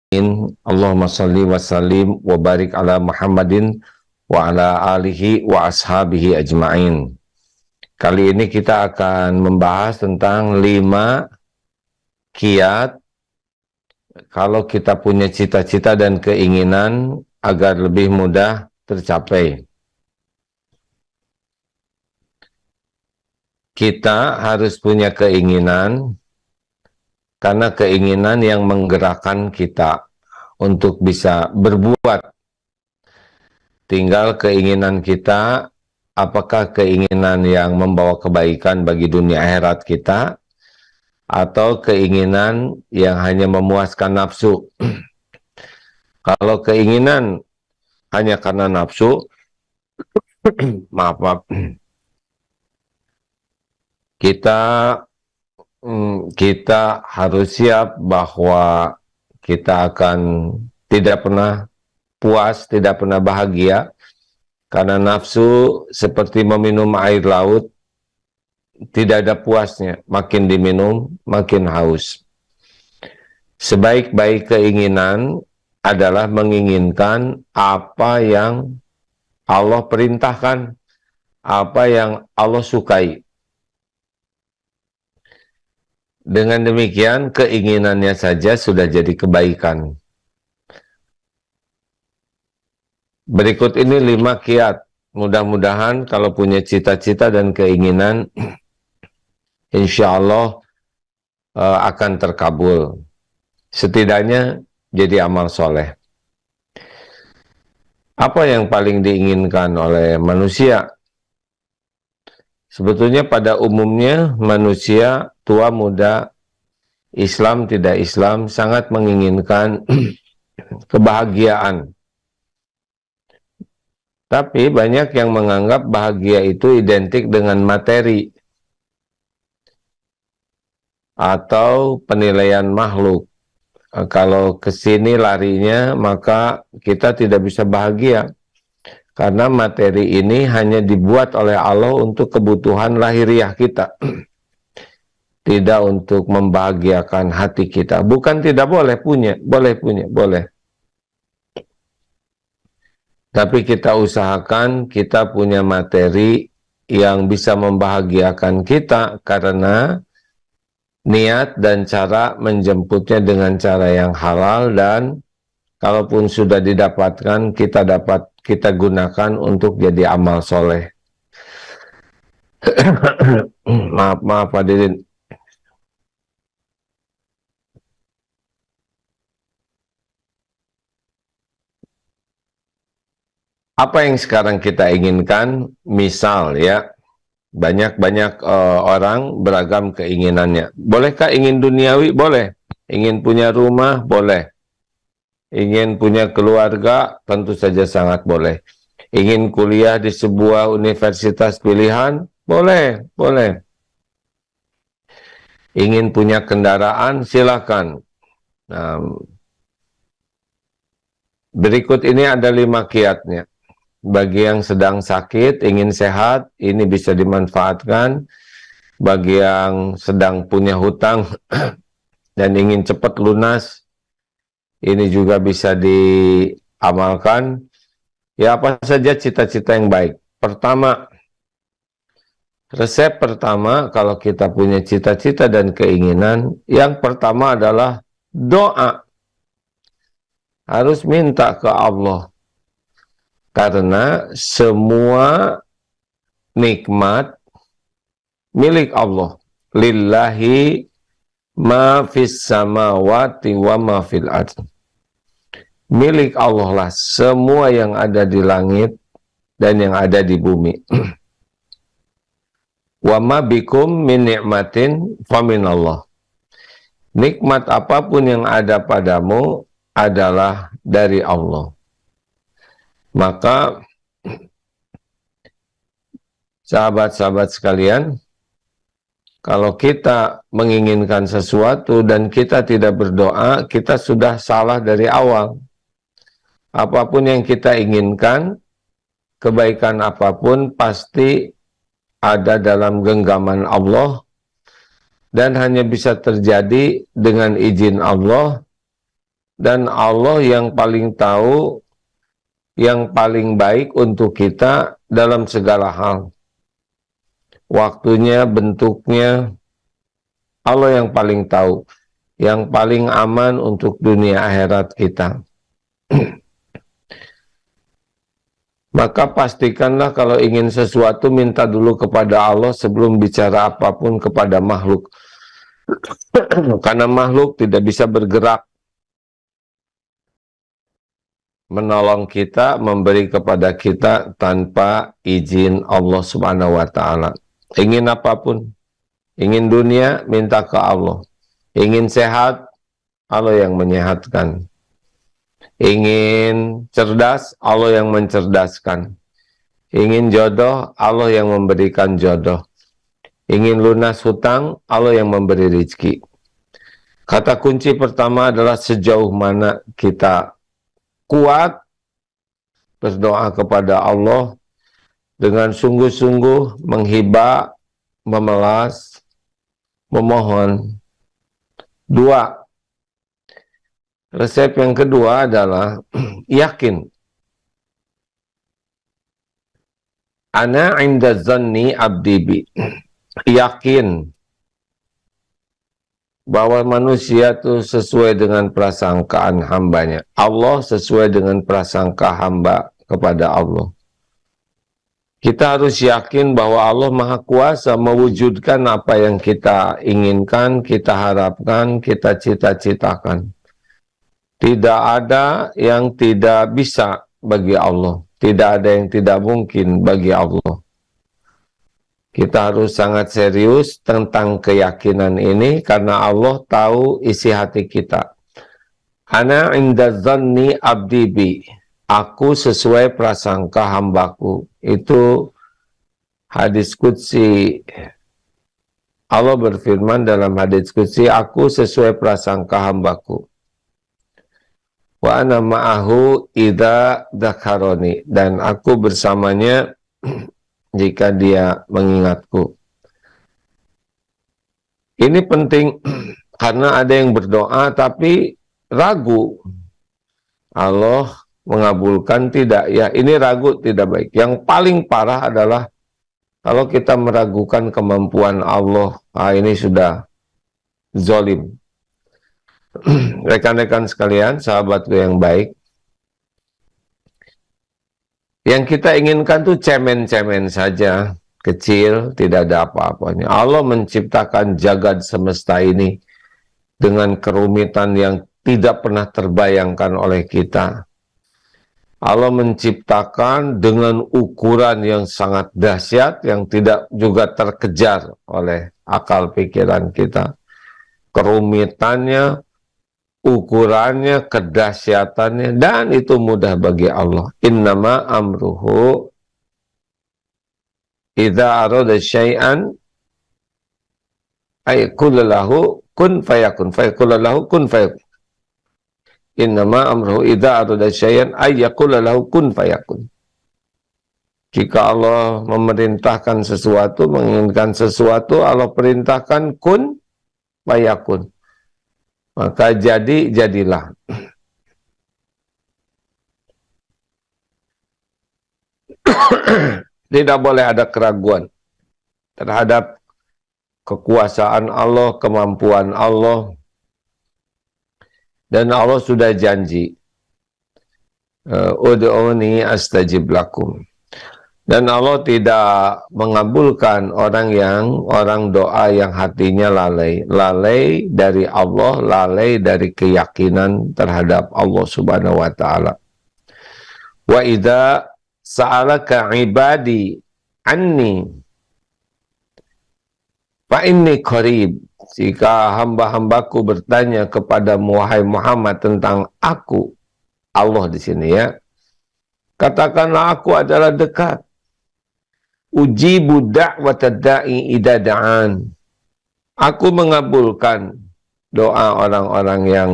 Allahumma salli wa sallim wa barik ala Muhammadin wa ala alihi wa ashabihi ajma'in. Kali ini kita akan membahas tentang 5 kiat kalau kita punya cita-cita dan keinginan agar lebih mudah tercapai. Kita harus punya keinginan, karena keinginan yang menggerakkan kita untuk bisa berbuat. Tinggal keinginan kita, apakah keinginan yang membawa kebaikan bagi dunia akhirat kita, atau keinginan yang hanya memuaskan nafsu. Kalau keinginan hanya karena nafsu, maaf, kita harus siap bahwa kita akan tidak pernah puas, tidak pernah bahagia, karena nafsu seperti meminum air laut, tidak ada puasnya, makin diminum makin haus. Sebaik-baik keinginan adalah menginginkan apa yang Allah perintahkan, apa yang Allah sukai. Dengan demikian, keinginannya saja sudah jadi kebaikan. Berikut ini 5 kiat. Mudah-mudahan kalau punya cita-cita dan keinginan, insya Allah akan terkabul. Setidaknya jadi amal soleh. Apa yang paling diinginkan oleh manusia? Sebetulnya pada umumnya manusia tua muda, Islam tidak Islam, sangat menginginkan kebahagiaan. Tapi banyak yang menganggap bahagia itu identik dengan materi atau penilaian makhluk. Kalau ke sini larinya, maka kita tidak bisa bahagia. Karena materi ini hanya dibuat oleh Allah untuk kebutuhan lahiriah kita. Tidak untuk membahagiakan hati kita. Bukan tidak boleh punya, boleh. Tapi kita usahakan kita punya materi yang bisa membahagiakan kita, karena niat dan cara menjemputnya dengan cara yang halal, dan kalaupun sudah didapatkan, kita gunakan untuk jadi amal soleh. Maaf hadirin. Apa yang sekarang kita inginkan? Misal ya, banyak orang beragam keinginannya. Bolehkah ingin duniawi? Boleh. Ingin punya rumah? Boleh. Ingin punya keluarga? Tentu saja sangat boleh. Ingin kuliah di sebuah universitas pilihan? Boleh. Ingin punya kendaraan? Silakan. Nah, berikut ini ada 5 kiatnya. Bagi yang sedang sakit, ingin sehat, ini bisa dimanfaatkan. Bagi yang sedang punya hutang dan ingin cepat lunas, ini juga bisa diamalkan. Ya, apa saja cita-cita yang baik. Pertama, resep pertama kalau kita punya cita-cita dan keinginan, yang pertama adalah doa. Harus minta ke Allah. Karena semua nikmat milik Allah. Lillahi ma fis samawati wa ma fil ardh. Milik Allah lah semua yang ada di langit dan yang ada di bumi. Wa ma bikum min ni'matin fa min Allah. Nikmat apapun yang ada padamu adalah dari Allah. Maka sahabat-sahabat sekalian, kalau kita menginginkan sesuatu dan kita tidak berdoa, kita sudah salah dari awal. Apapun yang kita inginkan, kebaikan apapun pasti ada dalam genggaman Allah dan hanya bisa terjadi dengan izin Allah dan Allah yang paling tahu, yang paling baik untuk kita dalam segala hal. Waktunya, bentuknya, Allah yang paling tahu, yang paling aman untuk dunia akhirat kita. Maka pastikanlah kalau ingin sesuatu, minta dulu kepada Allah sebelum bicara apapun kepada makhluk. Karena makhluk tidak bisa bergerak menolong kita, memberi kepada kita tanpa izin Allah Subhanahu wa Ta'ala. Ingin apapun, ingin dunia, minta ke Allah. Ingin sehat, Allah yang menyehatkan. Ingin cerdas, Allah yang mencerdaskan. Ingin jodoh, Allah yang memberikan jodoh. Ingin lunas hutang, Allah yang memberi rezeki. Kata kunci pertama adalah sejauh mana kita kuat berdoa kepada Allah dengan sungguh-sungguh menghibah, memelas, memohon. 2. Resep yang kedua adalah yakin. Ana inda zanni abdi bi. Yakin bahwa manusia itu sesuai dengan prasangkaan hambanya. Allah sesuai dengan prasangka hamba kepada Allah. Kita harus yakin bahwa Allah Maha Kuasa mewujudkan apa yang kita inginkan, kita harapkan, kita cita-citakan. Tidak ada yang tidak bisa bagi Allah. Tidak ada yang tidak mungkin bagi Allah. Kita harus sangat serius tentang keyakinan ini karena Allah tahu isi hati kita. Ana inda zanni abdi bi. Aku sesuai prasangka hambaku. Itu hadis qudsi. Allah berfirman dalam hadis qudsi, aku sesuai prasangka hambaku. Wa ana ma'ahu idza dzakaroni, dan aku bersamanya jika dia mengingatku. Ini penting karena ada yang berdoa tapi ragu. Allah mengabulkan tidak, ya ini ragu tidak baik. Yang paling parah adalah kalau kita meragukan kemampuan Allah, ini sudah zalim. Rekan-rekan sekalian, sahabatku yang baik, yang kita inginkan tuh cemen-cemen saja, kecil, tidak ada apa-apanya. Allah menciptakan jagad semesta ini dengan kerumitan yang tidak pernah terbayangkan oleh kita. Allah menciptakan dengan ukuran yang sangat dahsyat, yang tidak juga terkejar oleh akal pikiran kita. Kerumitannya, ukurannya, kedahsyatannya, dan itu mudah bagi Allah. Innama amruhu idza arada syai'an ay kullahu kun fayakun, fayaqulu kun fayakun. Innama amruhu idza arada syai'an ay yaqulu kun fayakun. Jika Allah memerintahkan sesuatu, menginginkan sesuatu, Allah perintahkan kun fayakun. Maka jadilah. Tidak boleh ada keraguan terhadap kekuasaan Allah, kemampuan Allah. Dan Allah sudah janji, ud'uni astajib lakum. Dan Allah tidak mengabulkan orang doa yang hatinya lalai. Lalai dari Allah, lalai dari keyakinan terhadap Allah Subhanahu wa Ta'ala. Wa idza sa'alaka ibadi anni fa inni qarib. Jika hamba-hambaku bertanya kepada wahai Muhammad tentang aku, Allah di sini ya, katakanlah aku adalah dekat. Ujibu da'watad da'i idza da'an. Aku mengabulkan doa orang-orang yang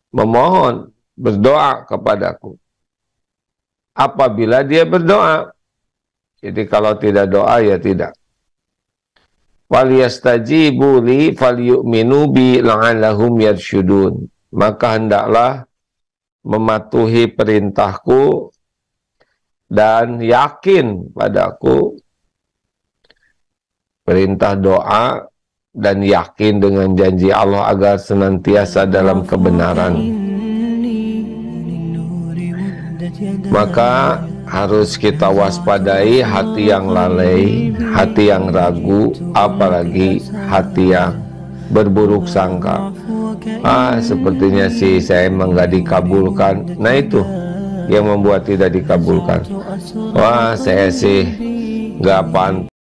memohon, berdoa kepadaku apabila dia berdoa. Jadi kalau tidak doa ya tidak. Waliyastajibu li falyu'minu bi la'allahum yarsyudun. Maka hendaklah mematuhi perintahku dan yakin padaku, perintah doa dan yakin dengan janji Allah agar senantiasa dalam kebenaran. Maka harus kita waspadai hati yang lalai, hati yang ragu, apalagi hati yang berburuk sangka. Sepertinya sih saya emang gak dikabulkan. Nah itu yang membuat tidak dikabulkan. Wah, saya sih gak pantas